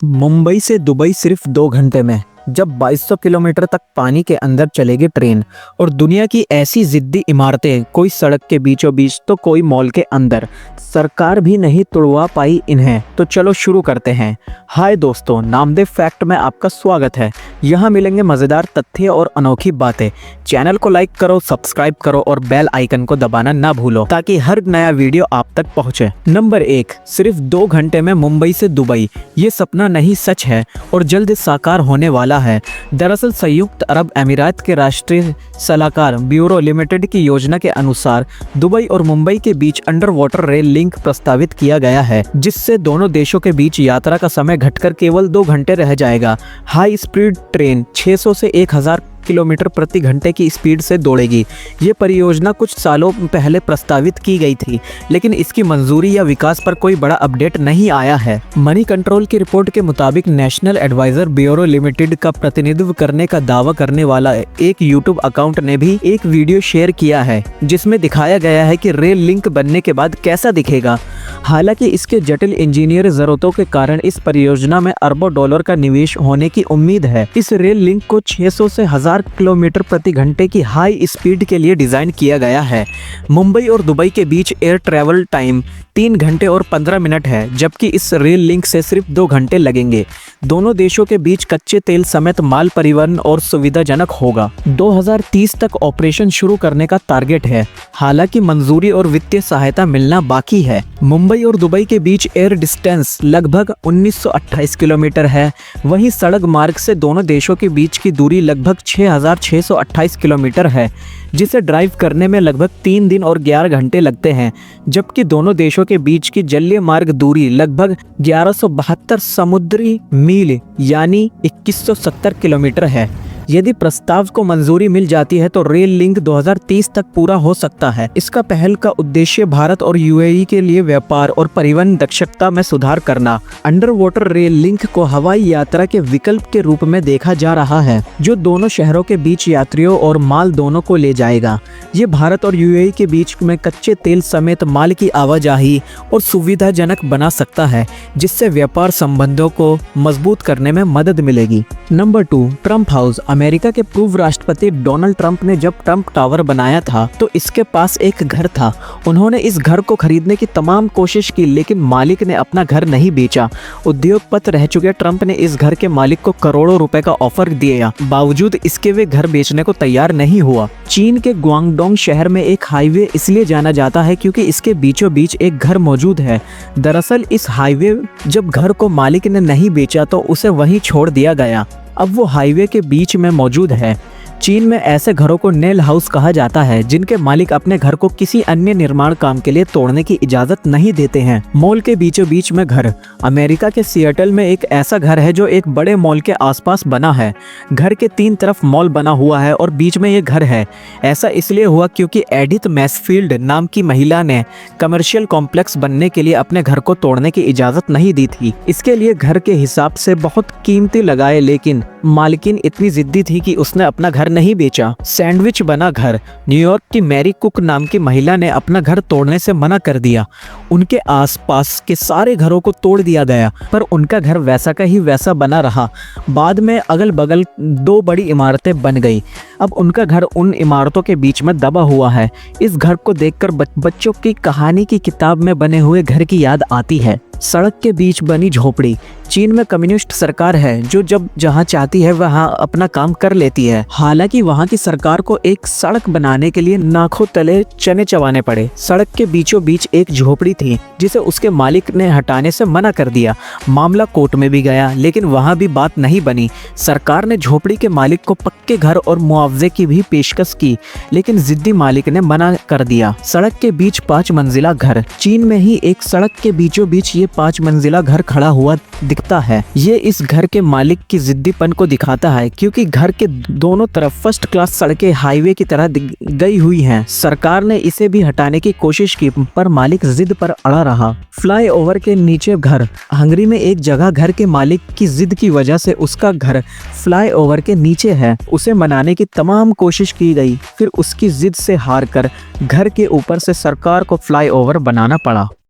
मुंबई से दुबई सिर्फ 2 घंटे में। जब 2200 किलोमीटर तक पानी के अंदर चलेगी ट्रेन और दुनिया की ऐसी जिद्दी इमारतें, कोई सड़क के बीचों बीच तो कोई मॉल के अंदर, सरकार भी नहीं तुड़वा पाई इन्हें। तो चलो शुरू करते हैं। हाय दोस्तों, नामदेव फैक्ट में आपका स्वागत है। यहाँ मिलेंगे मज़ेदार तथ्य और अनोखी बातें। चैनल को लाइक करो, सब्सक्राइब करो और बेल आइकन को दबाना ना भूलो ताकि हर नया वीडियो आप तक पहुँचे। नंबर 1, सिर्फ 2 घंटे में मुंबई से दुबई। ये सपना नहीं, सच है और जल्द साकार होने वाला है। दरअसल संयुक्त अरब अमीरात के राष्ट्रीय सलाहकार ब्यूरो लिमिटेड की योजना के अनुसार दुबई और मुंबई के बीच अंडर वाटर रेल लिंक प्रस्तावित किया गया है, जिससे दोनों देशों के बीच यात्रा का समय घटकर केवल 2 घंटे रह जाएगा। हाई स्पीड ट्रेन 600 से 1000 किलोमीटर प्रति घंटे की स्पीड से दौड़ेगी। ये परियोजना कुछ सालों पहले प्रस्तावित की गई थी, लेकिन इसकी मंजूरी या विकास पर कोई बड़ा अपडेट नहीं आया है। मनी कंट्रोल की रिपोर्ट के मुताबिक नेशनल एडवाइजर ब्यूरो लिमिटेड का प्रतिनिधित्व करने का दावा करने वाला एक यूट्यूब अकाउंट ने भी एक वीडियो शेयर किया है, जिसमें दिखाया गया है कि रेल लिंक बनने के बाद कैसा दिखेगा। हालांकि इसके जटिल इंजीनियर जरूरतों के कारण इस परियोजना में अरबों डॉलर का निवेश होने की उम्मीद है। इस रेल लिंक को 600 से 1000 किलोमीटर प्रति घंटे की हाई स्पीड के लिए डिजाइन किया गया है। मुंबई और दुबई के बीच एयर ट्रैवल टाइम 3 घंटे और 15 मिनट है, जबकि इस रेल लिंक से सिर्फ 2 घंटे लगेंगे। दोनों देशों के बीच कच्चे तेल समेत माल परिवहन और सुविधाजनक होगा। 2030 तक ऑपरेशन शुरू करने का टारगेट है। हालांकि मंजूरी और वित्तीय सहायता मिलना बाकी है। मुंबई और दुबई के बीच एयर डिस्टेंस लगभग 1928 किलोमीटर है। वहीं सड़क मार्ग से दोनों देशों के बीच की दूरी लगभग 6628 किलोमीटर है, जिसे ड्राइव करने में लगभग 3 दिन और 11 घंटे लगते हैं। जबकि दोनों देशों के बीच की जलीय मार्ग दूरी लगभग 1172 समुद्री मील यानी 2170 किलोमीटर है। यदि प्रस्ताव को मंजूरी मिल जाती है तो रेल लिंक 2030 तक पूरा हो सकता है। इसका पहल का उद्देश्य भारत और यूएई के लिए व्यापार और परिवहन दक्षता में सुधार करना। अंडर वाटर रेल लिंक को हवाई यात्रा के विकल्प के रूप में देखा जा रहा है, जो दोनों शहरों के बीच यात्रियों और माल दोनों को ले जाएगा। ये भारत और यूएई के बीच में कच्चे तेल समेत माल की आवाजाही और सुविधाजनक बना सकता है, जिससे व्यापार संबंधों को मजबूत करने में मदद मिलेगी। Number 2, Trump house. अमेरिका के पूर्व राष्ट्रपति डोनाल्ड ट्रंप ने जब ट्रंप टावर बनाया था तो इसके पास एक घर था। उन्होंने इस घर को खरीदने की तमाम कोशिश की, लेकिन मालिक ने अपना घर नहीं बेचा। उद्योगपति रह चुके ट्रंप ने इस घर के मालिक को करोड़ों रुपए का ऑफर दिया, बावजूद इसके वे घर बेचने को तैयार नहीं हुआ। चीन के ग्वांगडोंग शहर में एक हाईवे इसलिए जाना जाता है क्योंकि इसके बीचों बीच एक घर मौजूद है। दरअसल इस हाईवे जब घर को मालिक ने नहीं बेचा तो उसे वहीं छोड़ दिया गया। अब वो हाईवे के बीच में मौजूद है। चीन में ऐसे घरों को नेल हाउस कहा जाता है, जिनके मालिक अपने घर को किसी अन्य निर्माण काम के लिए तोड़ने की इजाजत नहीं देते हैं। मॉल के बीचों बीच में घर। अमेरिका के सिएटल में एक ऐसा घर है जो एक बड़े मॉल के आसपास बना है। घर के 3 तरफ मॉल बना हुआ है और बीच में ये घर है। ऐसा इसलिए हुआ क्योंकि एडिथ मैसफील्ड नाम की महिला ने कमर्शियल कॉम्प्लेक्स बनने के लिए अपने घर को तोड़ने की इजाजत नहीं दी थी। इसके लिए घर के हिसाब से बहुत कीमती लगाए, लेकिन मालकिन इतनी जिद्दी थी कि उसने अपना घर नहीं बेचा। सैंडविच बना घर। न्यूयॉर्क की मैरी कुक नाम की महिला ने अपना घर तोड़ने से मना कर दिया। उनके आसपास के सारे घरों को तोड़ दिया गया, पर उनका घर वैसा का ही वैसा बना रहा। बाद में अगल बगल 2 बड़ी इमारतें बन गई। अब उनका घर उन इमारतों के बीच में दबा हुआ है। इस घर को देखकर बच्चों की कहानी की किताब में बने हुए घर की याद आती है। सड़क के बीच बनी झोपड़ी। चीन में कम्युनिस्ट सरकार है जो जब जहां चाहती है वहां अपना काम कर लेती है। हालांकि वहां की सरकार को एक सड़क बनाने के लिए नाखों तले चने चबाने पड़े। सड़क के बीचों बीच एक झोपड़ी थी जिसे उसके मालिक ने हटाने से मना कर दिया। मामला कोर्ट में भी गया, लेकिन वहां भी बात नहीं बनी। सरकार ने झोपड़ी के मालिक को पक्के घर और मुआवजे की भी पेशकश की, लेकिन जिद्दी मालिक ने मना कर दिया। सड़क के बीच 5 मंजिला घर। चीन में ही एक सड़क के बीचों बीच ये 5 मंजिला घर खड़ा हुआ दिखता है। ये इस घर के मालिक की जिद्दीपन को दिखाता है, क्योंकि घर के दोनों तरफ फर्स्ट क्लास सड़कें हाईवे की तरह गई हुई हैं। सरकार ने इसे भी हटाने की कोशिश की, पर मालिक जिद पर अड़ा रहा। फ्लाईओवर के नीचे घर। हंगरी में एक जगह घर के मालिक की जिद की वजह से उसका घर फ्लाईओवर के नीचे है। उसे मनाने की तमाम कोशिश की गई, फिर उसकी जिद से हार कर घर के ऊपर से सरकार को फ्लाईओवर बनाना पड़ा।